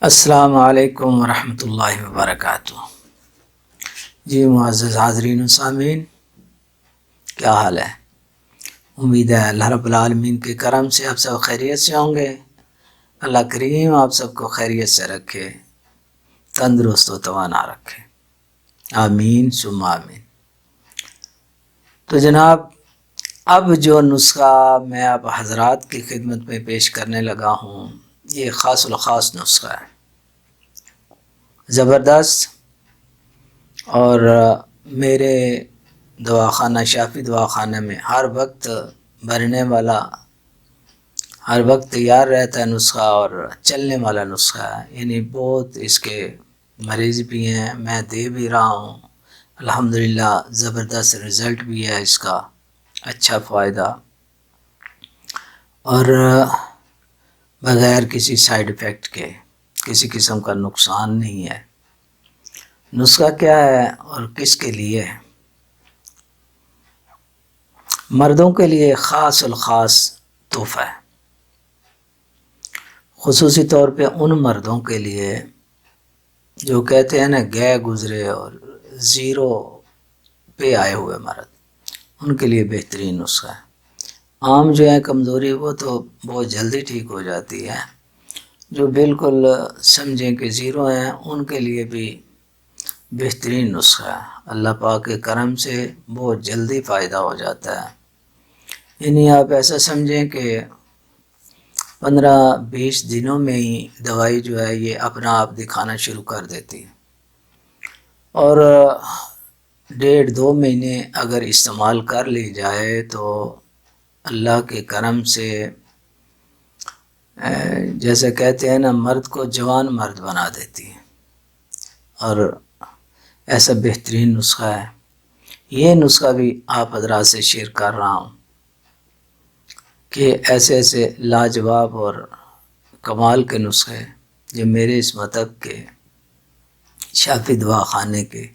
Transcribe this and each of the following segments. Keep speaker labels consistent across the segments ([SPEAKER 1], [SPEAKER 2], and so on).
[SPEAKER 1] السلام علیکم ورحمۃ اللہ وبرکاتہ۔ جی معزز حاضرین و سامعین، کیا حال ہے؟ امید ہے اللہ رب العالمین کے کرم سے آپ سب خیریت سے ہوں گے۔ اللہ کریم آپ سب کو خیریت سے رکھے، تندرست و توانا رکھے، آمین ثم آمین۔ تو جناب، اب جو نسخہ میں آپ حضرات کی خدمت میں پیش کرنے لگا ہوں، یہ خاص الخاص نسخہ ہے، زبردست، اور میرے دواخانہ شافی دواخانہ میں ہر وقت بننے والا، ہر وقت تیار رہتا ہے نسخہ، اور چلنے والا نسخہ ہے۔ یعنی بہت اس کے مریض بھی ہیں، میں دے بھی رہا ہوں، الحمدللہ زبردست رزلٹ بھی ہے اس کا، اچھا فائدہ، اور بغیر کسی سائیڈ افیکٹ کے، کسی قسم کا نقصان نہیں ہے۔ نسخہ کیا ہے اور کس کے لیے ہے؟ مردوں کے لیے خاص الخاص تحفہ ہے، خصوصی طور پہ ان مردوں کے لیے جو کہتے ہیں نا گئے گزرے اور زیرو پہ آئے ہوئے مرد، ان کے لیے بہترین نسخہ ہے۔ عام جو ہے کمزوری وہ تو بہت جلدی ٹھیک ہو جاتی ہے، جو بالکل سمجھیں کہ زیرو ہیں ان کے لیے بھی بہترین نسخہ ہے۔ اللہ پاک کے کرم سے بہت جلدی فائدہ ہو جاتا ہے۔ یعنی آپ ایسا سمجھیں کہ 15-20 دنوں میں ہی دوائی جو ہے یہ اپنا آپ دکھانا شروع کر دیتی ہے، اور 1.5-2 مہینے اگر استعمال کر لی جائے تو اللہ کے کرم سے جیسے کہتے ہیں نا مرد کو جوان مرد بنا دیتی ہے، اور ایسا بہترین نسخہ ہے۔ یہ نسخہ بھی آپ حضرات سے شیئر کر رہا ہوں کہ ایسے ایسے لاجواب اور کمال کے نسخے جو میرے اس مطلب کے شافی دواخانے کے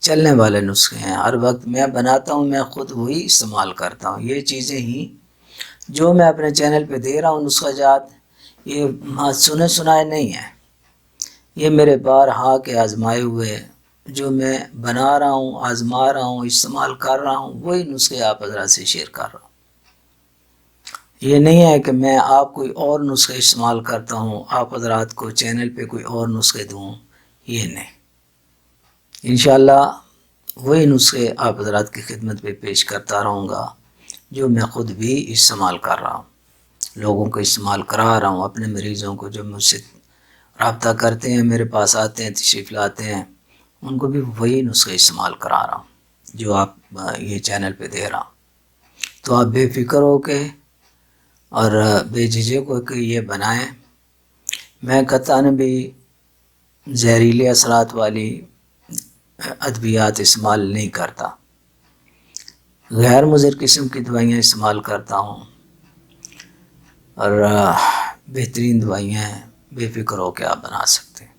[SPEAKER 1] چلنے والے نسخے ہیں، ہر وقت میں بناتا ہوں، میں خود وہی استعمال کرتا ہوں۔ یہ چیزیں ہی جو میں اپنے چینل پہ دے رہا ہوں نسخہ جات، یہ سنے سنائے نہیں ہیں، یہ میرے بارہا کے آزمائے ہوئے جو میں بنا رہا ہوں، آزما رہا ہوں، استعمال کر رہا ہوں، وہی نسخے آپ حضرات سے شیئر کر رہا ہوں۔ یہ نہیں ہے کہ میں آپ کوئی اور نسخے استعمال کرتا ہوں، آپ حضرات کو چینل پہ کوئی اور نسخے دوں، یہ نہیں۔ انشاءاللہ وہی نسخے آپ حضرات کی خدمت پہ پیش کرتا رہوں گا جو میں خود بھی استعمال کر رہا ہوں، لوگوں کو استعمال کرا رہا ہوں، اپنے مریضوں کو جو مجھ سے رابطہ کرتے ہیں، میرے پاس آتے ہیں، تشریف لاتے ہیں، ان کو بھی وہی نسخے استعمال کرا رہا ہوں جو آپ یہ چینل پہ دے رہا ہوں۔ تو آپ بے فکر ہو کے اور بے جھجک ہو کے یہ بنائیں۔ میں قطعاً بھی زہریلے اثرات والی ادویات استعمال نہیں کرتا، غیر مضر قسم کی دوائیاں استعمال کرتا ہوں، اور بہترین دوائیاں ہیں، بے فکر ہو کے آپ بنا سکتے ہیں۔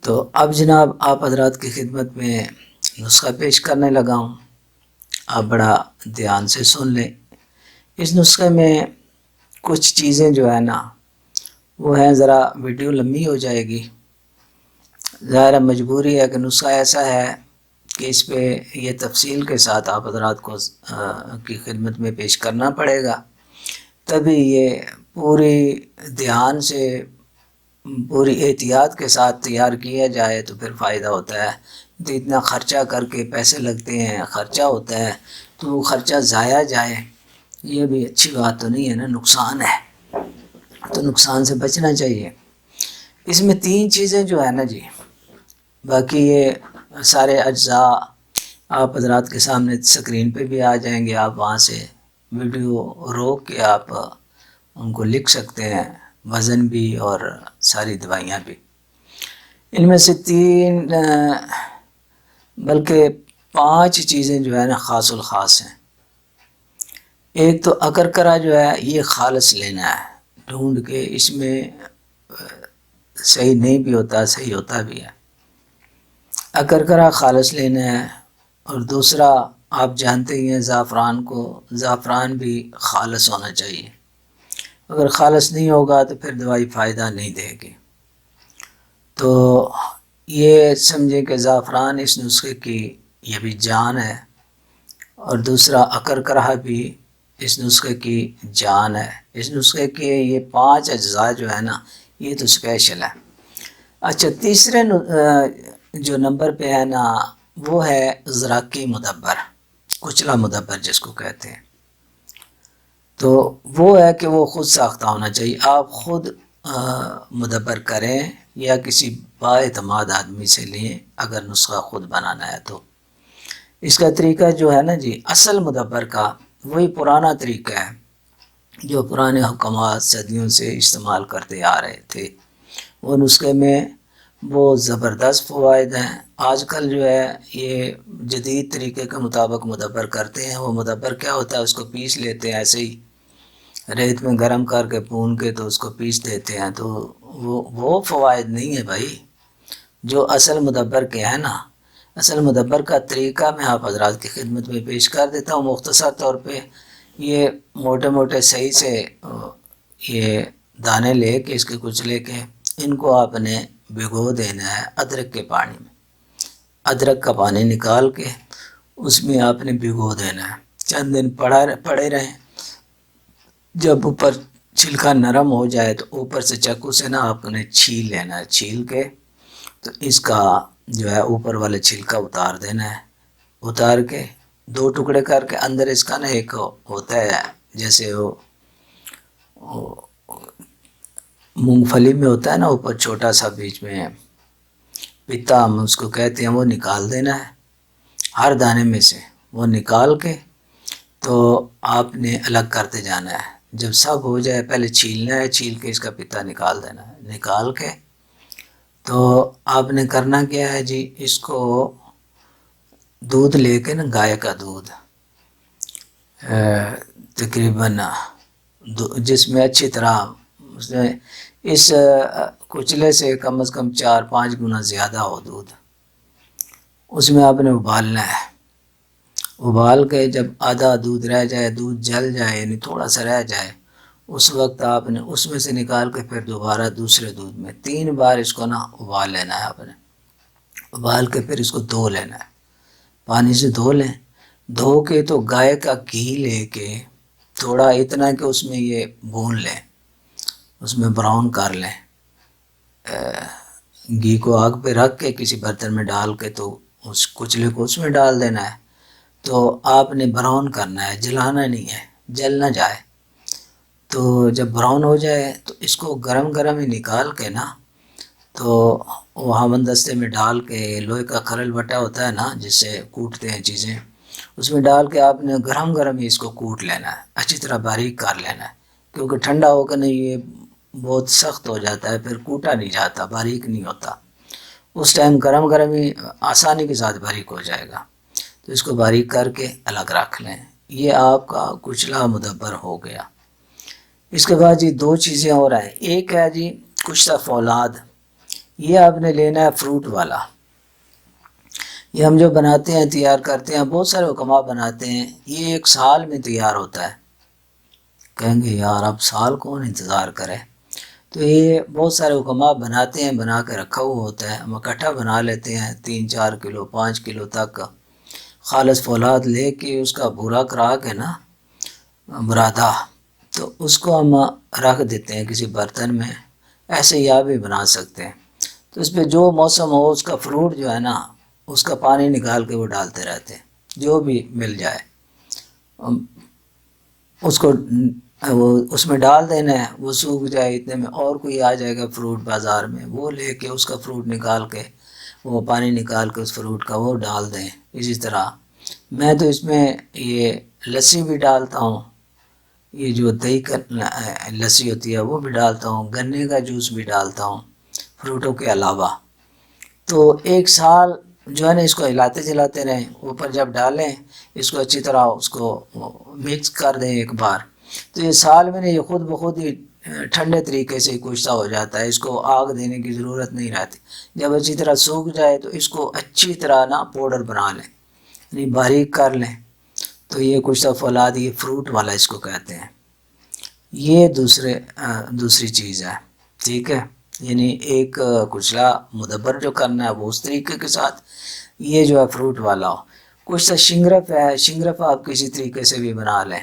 [SPEAKER 1] تو اب جناب آپ حضرات کی خدمت میں نسخہ پیش کرنے لگا ہوں، آپ بڑا دھیان سے سن لیں۔ اس نسخے میں کچھ چیزیں جو ہے نا وہ ہیں، ذرا ویڈیو لمبی ہو جائے گی، ظاہر مجبوری ہے کہ نسخہ ایسا ہے کہ اس پہ یہ تفصیل کے ساتھ آپ حضرات کو کی خدمت میں پیش کرنا پڑے گا، تبھی یہ پوری دھیان سے پوری احتیاط کے ساتھ تیار کیا جائے تو پھر فائدہ ہوتا ہے۔ تو اتنا خرچہ کر کے پیسے لگتے ہیں، خرچہ ہوتا ہے، تو وہ خرچہ ضائع جائے یہ بھی اچھی بات تو نہیں ہے نا، نقصان ہے، تو نقصان سے بچنا چاہیے۔ اس میں 3 چیزیں جو ہے نا جی، باقی یہ سارے اجزاء آپ حضرات کے سامنے اسکرین پہ بھی آ جائیں گے، آپ وہاں سے ویڈیو روک کے آپ ان کو لکھ سکتے ہیں، وزن بھی اور ساری دوائیاں بھی۔ ان میں سے 3 بلکہ 5 چیزیں جو ہے نا خاص الخاص ہیں۔ ایک تو اکرکرا جو ہے یہ خالص لینا ہے ڈھونڈ کے، اس میں صحیح نہیں بھی ہوتا، صحیح ہوتا بھی ہے، اکرکرا خالص لینا ہے۔ اور دوسرا آپ جانتے ہی ہیں زعفران کو، زعفران بھی خالص ہونا چاہیے، اگر خالص نہیں ہوگا تو پھر دوائی فائدہ نہیں دے گی۔ تو یہ سمجھیں کہ زعفران اس نسخے کی یہ بھی جان ہے، اور دوسرا اکرکرہ بھی اس نسخے کی جان ہے۔ اس نسخے کے یہ 5 اجزاء جو ہے نا یہ تو اسپیشل ہے۔ اچھا، تیسرے جو نمبر پہ ہے نا وہ ہے زراقی مدبر، کچلا مدبر جس کو کہتے ہیں۔ تو وہ ہے کہ وہ خود ساختہ ہونا چاہیے، آپ خود مدبر کریں یا کسی با اعتماد آدمی سے لیں اگر نسخہ خود بنانا ہے تو۔ اس کا طریقہ جو ہے نا جی، اصل مدبر کا وہی پرانا طریقہ ہے جو پرانے حکامات صدیوں سے استعمال کرتے آ رہے تھے۔ وہ نسخے میں بہت زبردست فوائد ہیں۔ آج کل جو ہے یہ جدید طریقے کے مطابق مدبر کرتے ہیں۔ وہ مدبر کیا ہوتا ہے، اس کو پیس لیتے ہیں ایسے ہی ریت میں گرم کر کے بھون کے تو اس کو پیس دیتے ہیں، تو وہ فوائد نہیں ہے بھائی جو اصل مدبر کے ہے نا۔ اصل مدبر کا طریقہ میں آپ حضرات کی خدمت میں پیش کر دیتا ہوں مختصر طور پہ۔ یہ موٹے موٹے صحیح سے یہ دانے لے کے اس کے کچلے کے ان کو آپ نے بھگو دینا ہے ادرک کے پانی میں۔ ادرک کا پانی نکال کے اس میں آپ نے بھگو دینا ہے، چند دن پڑے رہیں۔ جب اوپر چھلکا نرم ہو جائے تو اوپر سے چاقو سے نا آپ نے چھیل لینا ہے، چھیل کے تو اس کا جو ہے اوپر والا چھلکا اتار دینا ہے۔ اتار کے 2 ٹکڑے کر کے اندر اس کا نا ایک ہوتا ہے جیسے وہ مونگ پھلی میں ہوتا ہے نا اوپر چھوٹا سا بیچ میں پتا ہم اس کو کہتے ہیں، وہ نکال دینا ہے ہر دانے میں سے۔ وہ نکال کے تو آپ نے الگ کرتے جانا ہے۔ جب سب ہو جائے پہلے چھیلنا ہے، چھیل کے اس کا پتا نکال دینا ہے۔ نکال کے تو آپ نے کرنا کیا ہے جی، اس کو دودھ لے کے نا گائے کا دودھ تقریباً جس میں اچھی طرح اس کچلے سے کم از کم 4-5 گنا زیادہ ہو دودھ، اس میں آپ نے ابالنا ہے۔ ابال کے جب آدھا دودھ رہ جائے، دودھ جل جائے یعنی تھوڑا سا رہ جائے، اس وقت آپ نے اس میں سے نکال کے پھر دوبارہ دوسرے دودھ میں 3 بار اس کو نا ابال لینا ہے آپ نے۔ ابال کے پھر اس کو دھو لینا ہے، پانی سے دھو لیں۔ دھو کے تو گائے کا گھی لے کے تھوڑا اتنا کہ اس میں یہ بھون لیں، اس میں براؤن کر لیں۔ گھی کو آگ پہ رکھ کے کسی برتن میں ڈال کے تو اس کچلے کو اس میں ڈال دینا ہے۔ تو آپ نے براؤن کرنا ہے، جلانا نہیں ہے، جل نہ جائے۔ تو جب براؤن ہو جائے تو اس کو گرم گرم ہی نکال کے نا تو وہاں دستے میں ڈال کے، لوہے کا کھرل بٹا ہوتا ہے نا جس سے کوٹتے ہیں چیزیں، اس میں ڈال کے آپ نے گرم گرم ہی اس کو کوٹ لینا ہے، اچھی طرح باریک کر لینا ہے، کیونکہ ٹھنڈا ہو کر نہیں یہ بہت سخت ہو جاتا ہے، پھر کوٹا نہیں جاتا، باریک نہیں ہوتا۔ اس ٹائم گرم گرم ہی آسانی کے ساتھ باریک ہو جائے گا۔ تو اس کو باریک کر کے الگ رکھ لیں۔ یہ آپ کا کچلا مدبر ہو گیا۔ اس کے بعد جی 2 چیزیں اور ہیں۔ ایک ہے جی کشتہ فولاد، یہ آپ نے لینا ہے فروٹ والا۔ یہ ہم جو بناتے ہیں، تیار کرتے ہیں، بہت سارے حکماء بناتے ہیں، یہ 1 سال میں تیار ہوتا ہے۔ کہیں گے یار اب سال کون انتظار کرے؟ تو یہ بہت سارے حکماء بناتے ہیں، بنا کے رکھا ہوا ہوتا ہے، ہم اکٹھا بنا لیتے ہیں 3-4 کلو 5 کلو تک خالص فولاد لے کے اس کا بھورا کرا کے نا برادا، تو اس کو ہم رکھ دیتے ہیں کسی برتن میں، ایسے ہی آپ بھی بنا سکتے ہیں۔ تو اس پہ جو موسم ہو اس کا فروٹ جو ہے نا اس کا پانی نکال کے وہ ڈالتے رہتے ہیں، جو بھی مل جائے اس کو وہ اس میں ڈال دینا ہے، وہ سوکھ جائے اتنے میں اور کوئی آ جائے گا فروٹ بازار میں، وہ لے کے اس کا فروٹ نکال کے وہ پانی نکال کے اس فروٹ کا وہ ڈال دیں۔ اسی طرح میں تو اس میں یہ لسی بھی ڈالتا ہوں، یہ جو دہی کا لسی ہوتی ہے وہ بھی ڈالتا ہوں، گنے کا جوس بھی ڈالتا ہوں فروٹوں کے علاوہ۔ تو 1 سال جو ہے نا اس کو ہلاتے جلاتے رہیں، اوپر جب ڈالیں اس کو اچھی طرح اس کو مکس کر دیں ایک بار، تو یہ سال میں یہ خود بخود ہی ٹھنڈے طریقے سے کشتہ ہو جاتا ہے، اس کو آگ دینے کی ضرورت نہیں رہتی۔ جب اچھی طرح سوکھ جائے تو اس کو اچھی طرح نا پاؤڈر بنا لیں، یعنی باریک کر لیں، تو یہ کشتہ فولاد یہ فروٹ والا اس کو کہتے ہیں۔ یہ دوسری چیز ہے، ٹھیک ہے۔ یعنی ایک کچلا مدبر جو کرنا ہے وہ اس طریقے کے ساتھ، یہ جو ہے فروٹ والا ہو۔ کچھ شنگرف ہے، شنگرف آپ کسی طریقے سے بھی بنا لیں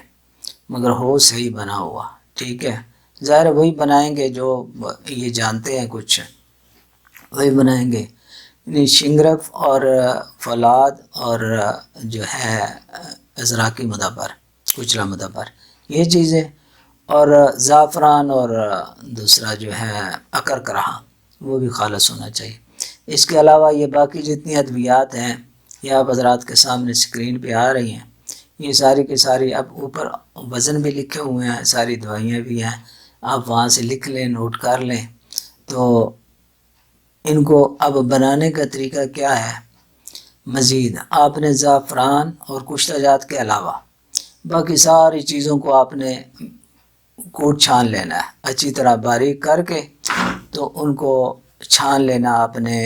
[SPEAKER 1] مگر ہو صحیح بنا ہوا، ٹھیک ہے۔ ظاہر وہی بنائیں گے جو یہ جانتے ہیں، کچھ وہی بنائیں گے، یعنی شنگرف اور فولاد اور جو ہے ازراکی مدبر، کچلا مدبر، یہ چیزیں، اور زعفران اور دوسرا جو ہے اکرکرہ وہ بھی خالص ہونا چاہیے۔ اس کے علاوہ یہ باقی جتنی ادویات ہیں یہ آپ حضرات کے سامنے اسکرین پہ آ رہی ہیں، یہ ساری کی ساری، اب اوپر وزن بھی لکھے ہوئے ہیں، ساری دوائیاں بھی ہیں، آپ وہاں سے لکھ لیں، نوٹ کر لیں۔ تو ان کو اب بنانے کا طریقہ کیا ہے، مزید آپ نے زعفران اور کشتہ جات کے علاوہ باقی ساری چیزوں کو آپ نے کوٹ چھان لینا ہے اچھی طرح باریک کر کے، تو ان کو چھان لینا آپ نے۔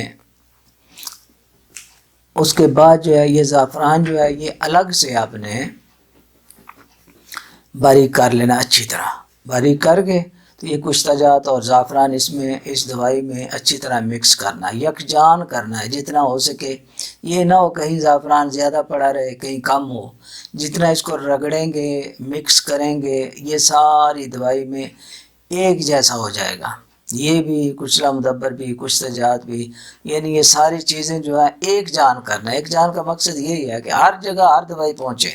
[SPEAKER 1] اس کے بعد جو ہے یہ زعفران جو ہے یہ الگ سے آپ نے باریک کر لینا، اچھی طرح باریک کر کے، تو یہ کشتہ جات اور زعفران اس میں اس دوائی میں اچھی طرح مکس کرنا، یکجان کرنا ہے جتنا ہو سکے۔ یہ نہ ہو کہیں زعفران زیادہ پڑا رہے کہیں کم ہو، جتنا اس کو رگڑیں گے مکس کریں گے یہ ساری دوائی میں ایک جیسا ہو جائے گا، یہ بھی کچلا مدبر بھی کشتہ جات بھی، یعنی یہ ساری چیزیں جو ہے ایک جان کرنا ہے۔ ایک جان کا مقصد یہی ہے کہ ہر جگہ ہر دوائی پہنچے،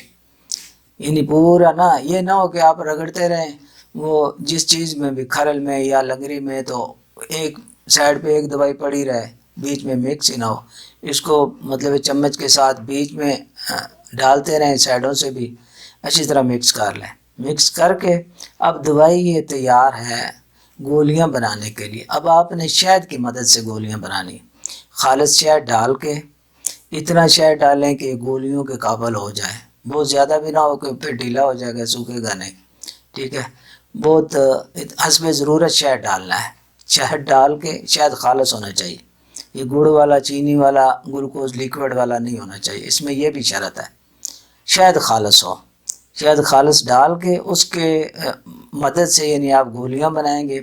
[SPEAKER 1] یعنی پورا نہ، یہ نہ ہو کہ آپ رگڑتے رہیں، وہ جس چیز میں بھی کھرل میں یا لنگری میں تو ایک سائڈ پہ ایک دوائی پڑی رہے، بیچ میں مکس ہی نہ ہو، اس کو مطلب چمچ کے ساتھ بیچ میں ڈالتے رہیں، سائڈوں سے بھی اچھی طرح مکس کر لیں۔ مکس کر کے اب دوائی یہ تیار ہے گولیاں بنانے کے لیے۔ اب آپ نے شہد کی مدد سے گولیاں بنانی، خالص شہد ڈال کے، اتنا شہد ڈالیں کہ گولیوں کے قابل ہو جائے، بہت زیادہ بھی نہ ہو کہ پھر ڈھیلا ہو جائے گا، سوکھے گا نہیں، ٹھیک ہے۔ بہت حسب ضرورت شہد ڈالنا ہے، شہد ڈال کے، شہد خالص ہونا چاہیے، یہ گڑ والا چینی والا گلوکوز لیکوڈ والا نہیں ہونا چاہیے، اس میں یہ بھی شرط ہے شہد خالص ہو۔ شہد خالص ڈال کے اس کے مدد سے یعنی آپ گولیاں بنائیں گے۔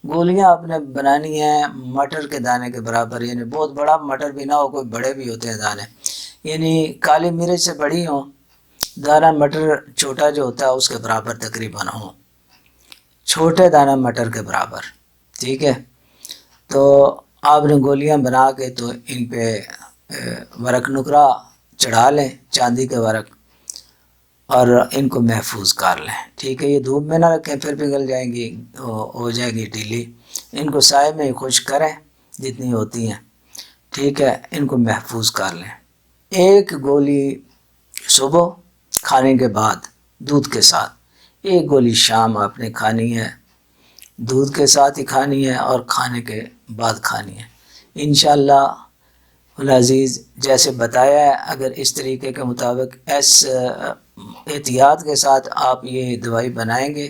[SPEAKER 1] گولیاں آپ نے بنانی ہیں مٹر کے دانے کے برابر، یعنی بہت بڑا مٹر بھی نہ ہو، کوئی بڑے بھی ہوتے ہیں دانے، یعنی کالی مرچ سے بڑی ہوں، دانہ مٹر چھوٹا جو ہوتا ہے اس کے برابر تقریباً ہوں، چھوٹے دانہ مٹر کے برابر، ٹھیک ہے۔ تو آپ نے گولیاں بنا کے تو ان پہ ورق نکرا چڑھا لیں، چاندی کے ورق، اور ان کو محفوظ کر لیں، ٹھیک ہے۔ یہ دھوپ میں نہ رکھیں پھر پگھل جائیں گی، ہو جائے گی ڈھیلی، ان کو سائے میں خشک کریں جتنی ہوتی ہیں، ٹھیک ہے۔ ان کو محفوظ کر لیں، ایک گولی صبح کھانے کے بعد دودھ کے ساتھ، ایک گولی شام آپ نے کھانی ہے، دودھ کے ساتھ ہی کھانی ہے اور کھانے کے بعد کھانی ہے انشاءاللہ العزیز۔ جیسے بتایا ہے اگر اس طریقے کے مطابق احتیاط کے ساتھ آپ یہ دوائی بنائیں گے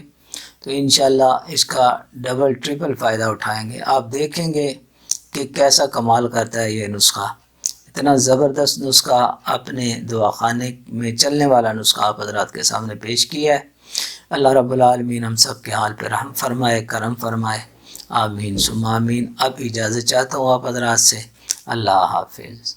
[SPEAKER 1] تو انشاءاللہ اس کا ڈبل ٹرپل فائدہ اٹھائیں گے۔ آپ دیکھیں گے کہ کیسا کمال کرتا ہے یہ نسخہ، اتنا زبردست نسخہ، اپنے دواخانے میں چلنے والا نسخہ آپ حضرات کے سامنے پیش کیا ہے۔ اللہ رب العالمین ہم سب کے حال پہ رحم فرمائے، کرم فرمائے، آمین ثم آمین۔ اب اجازت چاہتا ہوں آپ حضرات سے، اللہ حافظ۔